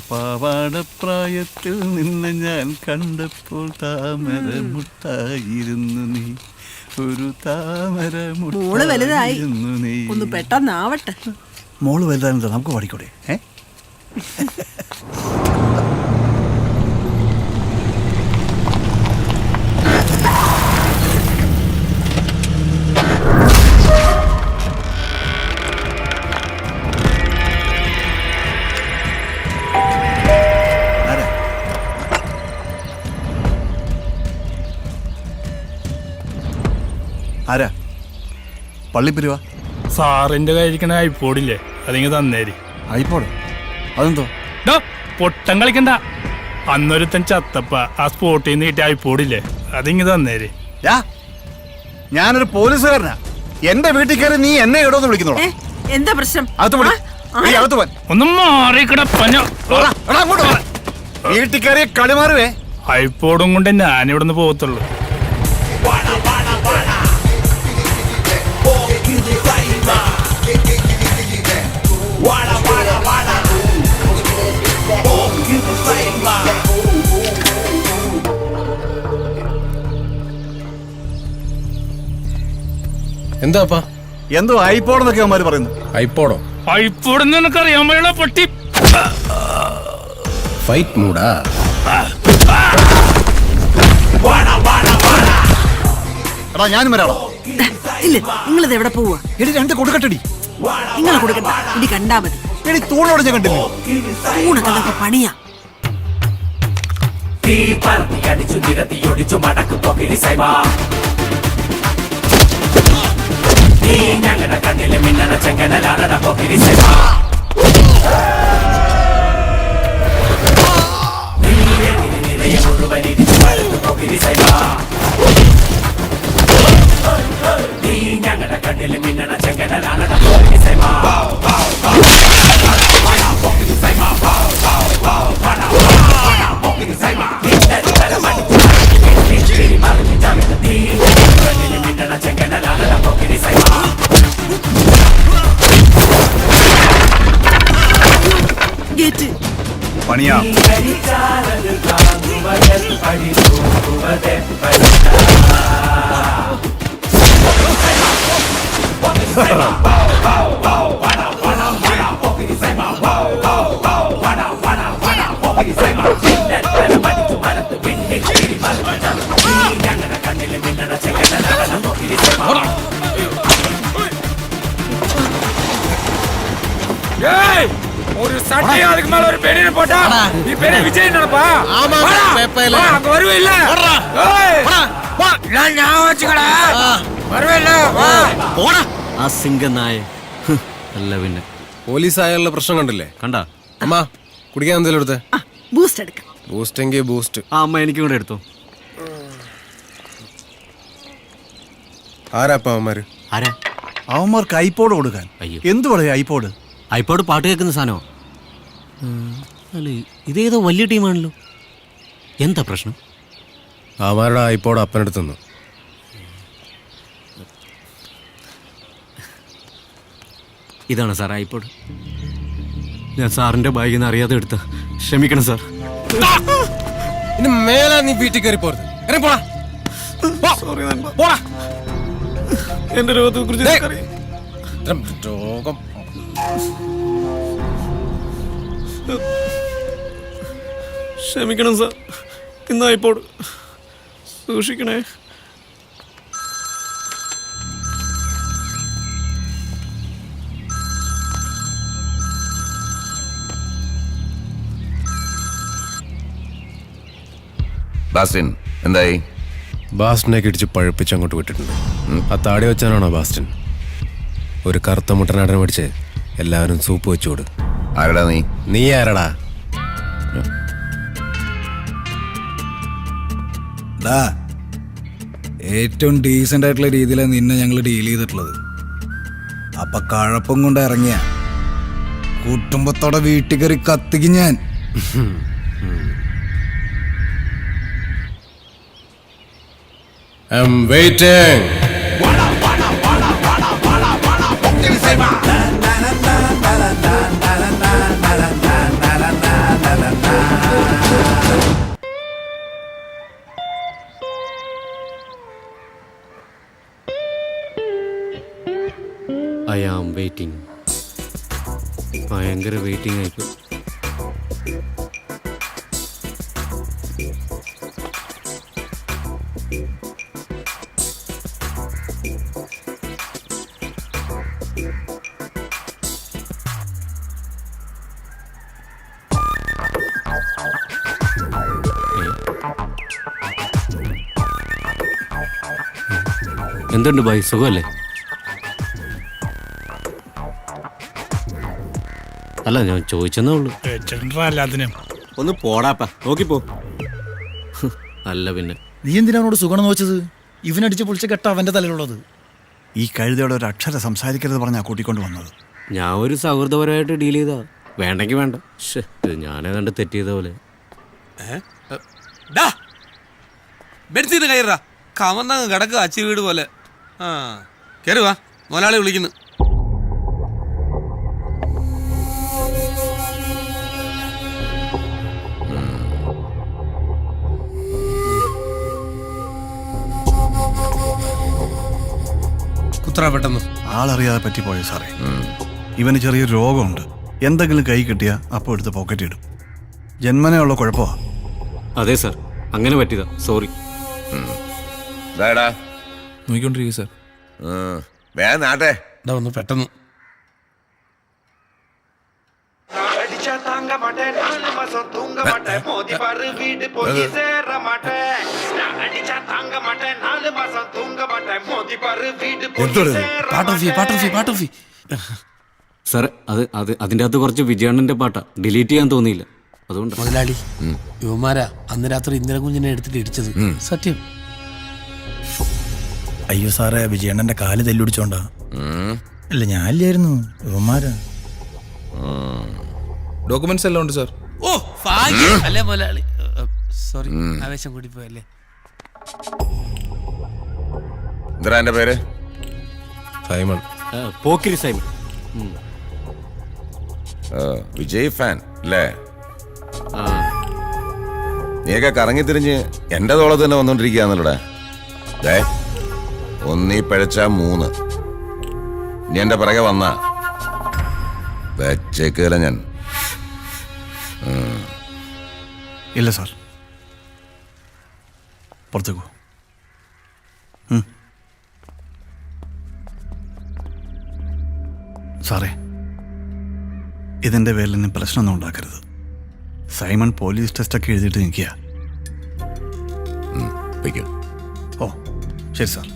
പാവാടപ്രായത്തിൽ നിന്നെ ഞാൻ കണ്ടപ്പോൾ താമര മുട്ടായിരുന്നു നീ, ഒരു താമര മുട്ടായിരുന്നു നീ. ഒന്ന് പെട്ടെന്നാവട്ടെ. മോള് വലുതാണെന്താ, നമുക്ക് പാടിക്കൂടെ? ആരാ? പള്ളിപ്പിരിവാ? സാറിന്റെ കയ്യിരിക്കണ ഐപ്പോഡില്ലേ, അതിങ്ങ് തന്നേരി. ഐപ്പോഡ്? അതെന്തോ? പൊട്ടം കളിക്കണ്ട. അന്നൊരുത്തൻ ചത്തപ്പ ആ സ്പോട്ടിൽ നിന്ന് കിട്ടിയ ഐപ്പോഡില്ലേ, അതിങ്ങ് തന്നേരി. ഞാനൊരു പോലീസുകാരനാ. എന്റെ വീട്ടിൽ കയറി നീ എന്നെ ഇടോന്ന് വിളിക്കുന്നോ? എന്താ പ്രശ്നം? ഒന്നും മാറിക്കിടപ്പഞ്ഞ വീട്ടിൽ കയറിയ കളി മാറുവേ. ഐപ്പോഡും കൊണ്ട് ഞാനിവിടുന്ന് പോകത്തുള്ളൂ. എന്താപ്പാ? എന്തോ ഐപ്പോഡെന്നൊക്കെ അവന്മാര് പറയുന്നു. ഐപ്പോഡോ? ഐപ്പോഡെന്ന് നിനക്കറിയാൻ വേണ്ട പട്ടി. ഫൈറ്റ് മൂടാ? എടാ ഞാനും വരാളോ? ഇല്ല, നിങ്ങളിത് എവിടെ പോവാ? എടി രണ്ട് കൊടുക്കട്ടടി. നിങ്ങളെ കൊടുക്കണ്ട, ഇടി കണ്ടാ മതി. എടി തൂണോട് ഞാൻ കണ്ടില്ലേ? തൂണൊക്കെ നമുക്ക് പണിയാ. ഞങ്ങളുടെ കണ്ണിലെ മിന്നണ ചെങ്കനലാണ പോക്കിരി സൈബ. ഞങ്ങളുടെ കണ്ണിലെ മിന്നണ ചെങ്കനലാണ പോക്കിരി സൈബ. മിന്നണ ചെങ്കനലാണ പോക്കിരി സൈബ. പണിയാ. ஒரு சட்டையா அதுக்கு மேல ஒரு பெரிய போட்டா நீ பெரிய விஜய் நினைப்பா. ஆமா பேப்பையில அங்க வருவே இல்ல. நான் ஞாபகம் வச்சுக்கடா. வருவே இல்ல. പോടാ. ആ സിംഗനായ അല്ല പിന്നെ പോലീസ് ആയുള്ള പ്രശ്നം കണ്ടില്ലേ? കണ്ടാ? അമ്മ കുടിക്കാൻ എന്തെങ്കിലും എടുത്തേ? ബൂസ്റ്റ് എടുക്കാം. ബൂസ്റ്റ് എങ്കിൽ ബൂസ്റ്റ്. ആ അമ്മ എനിക്കും കൂടെ എടുത്തോ. ആരാപ്പ അവന്മാര്? ആരാ? അവന്മാർക്ക് ഐപ്പോഡ് കൊടുക്കാൻ. എന്ത് പറയാ ഐപ്പോഡ്? ഐപ്പോഡ് പാട്ട് കേൾക്കുന്ന സാധനമോ? അല്ല, ഇതേതോ വലിയ ടീമാണല്ലോ. എന്താ പ്രശ്നം? അവന്മാരുടെ ഐപ്പോഡ് അപ്പനെടുത്തുന്നു. ഇതാണ് സാർ ഐപ്പോഡ്. ഞാൻ സാറിന്റെ ബാഗിൽ നിന്ന് അറിയാതെ എടുത്ത. ക്ഷമിക്കണം സാർ. ഇനി മേലാ നീ വീട്ടിൽ കയറി പോരുത്. എന്റെ രോഗത്തെ കുറിച്ച് രോഗം. ക്ഷമിക്കണം സാർ. ഇന്ന് ഐപ്പോഡ് സൂക്ഷിക്കണേ. ബാസ്റ്റിൻ എന്തായി? ബാസ്റ്റിനെ ഇടിച്ച് പഴുപ്പിച്ച് അങ്ങോട്ട് വിട്ടിട്ടുണ്ട്. ആ താടി വെച്ചാനാണോ ബാസ്റ്റിൻ? ഒരു കറുത്ത മുട്ടനാടനെ മേടിച്ച് എല്ലാവരും സൂപ്പ് വെച്ചോട്. ആരടാ നീ? നീ ആരടാ? ഏറ്റവും ഡീസൻ്റ് ആയിട്ടുള്ള രീതിയിലാണ് നിന്നെ ഞങ്ങൾ ഡീൽ ചെയ്തിട്ടുള്ളത്. അപ്പൊ കഴപ്പം കൊണ്ട് ഇറങ്ങിയ കുടുംബത്തോടെ വീട്ടിൽ കയറി കത്തിക്കും ഞാൻ. I'm waiting. ഭയങ്കര വെയിറ്റിംഗ് ആയിപ്പോ. എന്തുണ്ട് ബൈ, സുഖമല്ലേ? അല്ല, ഞാൻ ചോദിച്ചെന്നേ ഉള്ളൂ. വെച്ചിട്ടുണ്ടാ എല്ലാത്തിനും. ഒന്ന് പോടാപ്പാ, നോക്കിപ്പോ. അല്ല പിന്നെ നീ എന്തിനാ അവനോട് സുഗുണം നോച്ചത്? ഇവനടിച്ച് പൊളിച്ച കെട്ട അവന്റെ തലയിലുള്ളത്. ഈ കഴുതയോടെ ഒരു അക്ഷരം സംസാരിക്കരുത് പറഞ്ഞാ കൂട്ടിക്കൊണ്ട് വന്നത്. ഞാൻ ഒരു സൗഹൃദപരമായിട്ട് ഡീൽ ചെയ്താ. വേണ്ടെങ്കിൽ വേണ്ട. ഇത് ഞാനേതാണ്ട് തെറ്റ് ചെയ്ത പോലെ. ബെഡ്സീറ്റ് കയറാ കമന്നങ്ങ് കിടക്കുക അച്ചി വീട് പോലെ. ആ കയറുവാ, മുതലാളി വിളിക്കുന്നു. കുത്ര പെട്ടെന്ന് ആളറിയാതെ പറ്റിപ്പോയോ സാറേ? ഇവന് ചെറിയൊരു രോഗമുണ്ട്. എന്തെങ്കിലും കൈ കിട്ടിയാ അപ്പോൾ എടുത്ത് പോക്കറ്റ് ഇടും. ജന്മനേ ഉള്ള കുഴപ്പമാ. അതെ സാർ, അങ്ങനെ പറ്റിയതാ, സോറി. നോക്കിക്കൊണ്ടിരിക്കുക സാർ. വേഗം നാട്ടെ. ഒന്ന് പെട്ടെന്ന് സാർ, അതിൻ്റെ അകത്ത് കുറച്ച് വിജയണ്ണന്റെ പാട്ടാ, ഡിലീറ്റ് ചെയ്യാൻ തോന്നിയില്ല, അതുകൊണ്ട്. മുതലാളി, യുവമാരാ അന്ന് രാത്രി ഇന്ദിര കുഞ്ഞിനെ എടുത്തിട്ട് ഇടിച്ചത്. സത്യം. അയ്യോ സാറേ, വിജയണ്ണന്റെ കാല് തെല്ലുടിച്ചോണ്ടാ. അല്ല, ഞാനില്ലായിരുന്നു, ഇവന്മാരാ. ഡോക്യുമെന്റ്സ് എല്ലാം ഉണ്ട് സാർ. ഓ ഭാഗ്യം അല്ലേ മുതലാളി. സോറി, ആവേശം കൂടി പോയല്ലേ. എന്താ എന്റെ പേര്? Simon. Pokkiri Simon. Vijay fan അല്ലേ? ആ, നീയൊക്കെ കറങ്ങി തിരിഞ്ഞ് എന്റെ തോളത്ത് തന്നെ വന്നോണ്ടിരിക്കുകയാണല്ലോടെ. ഒന്നീ പിഴച്ച 3. നീ എന്റെ പിറകെ വന്ന വെച്ചേക്കല ഞാൻ. ഇല്ല സാർ, പുറത്തേക്കോ. സാറേ, ഇതിൻ്റെ പേരിൽ ഇനി പ്രശ്നമൊന്നും ഉണ്ടാക്കരുത്. സൈമൺ പോലീസ് ടെസ്റ്റൊക്കെ എഴുതിയിട്ട് നിൽക്കുക. വയ്ക്കോ. ഓ ശരി സാർ.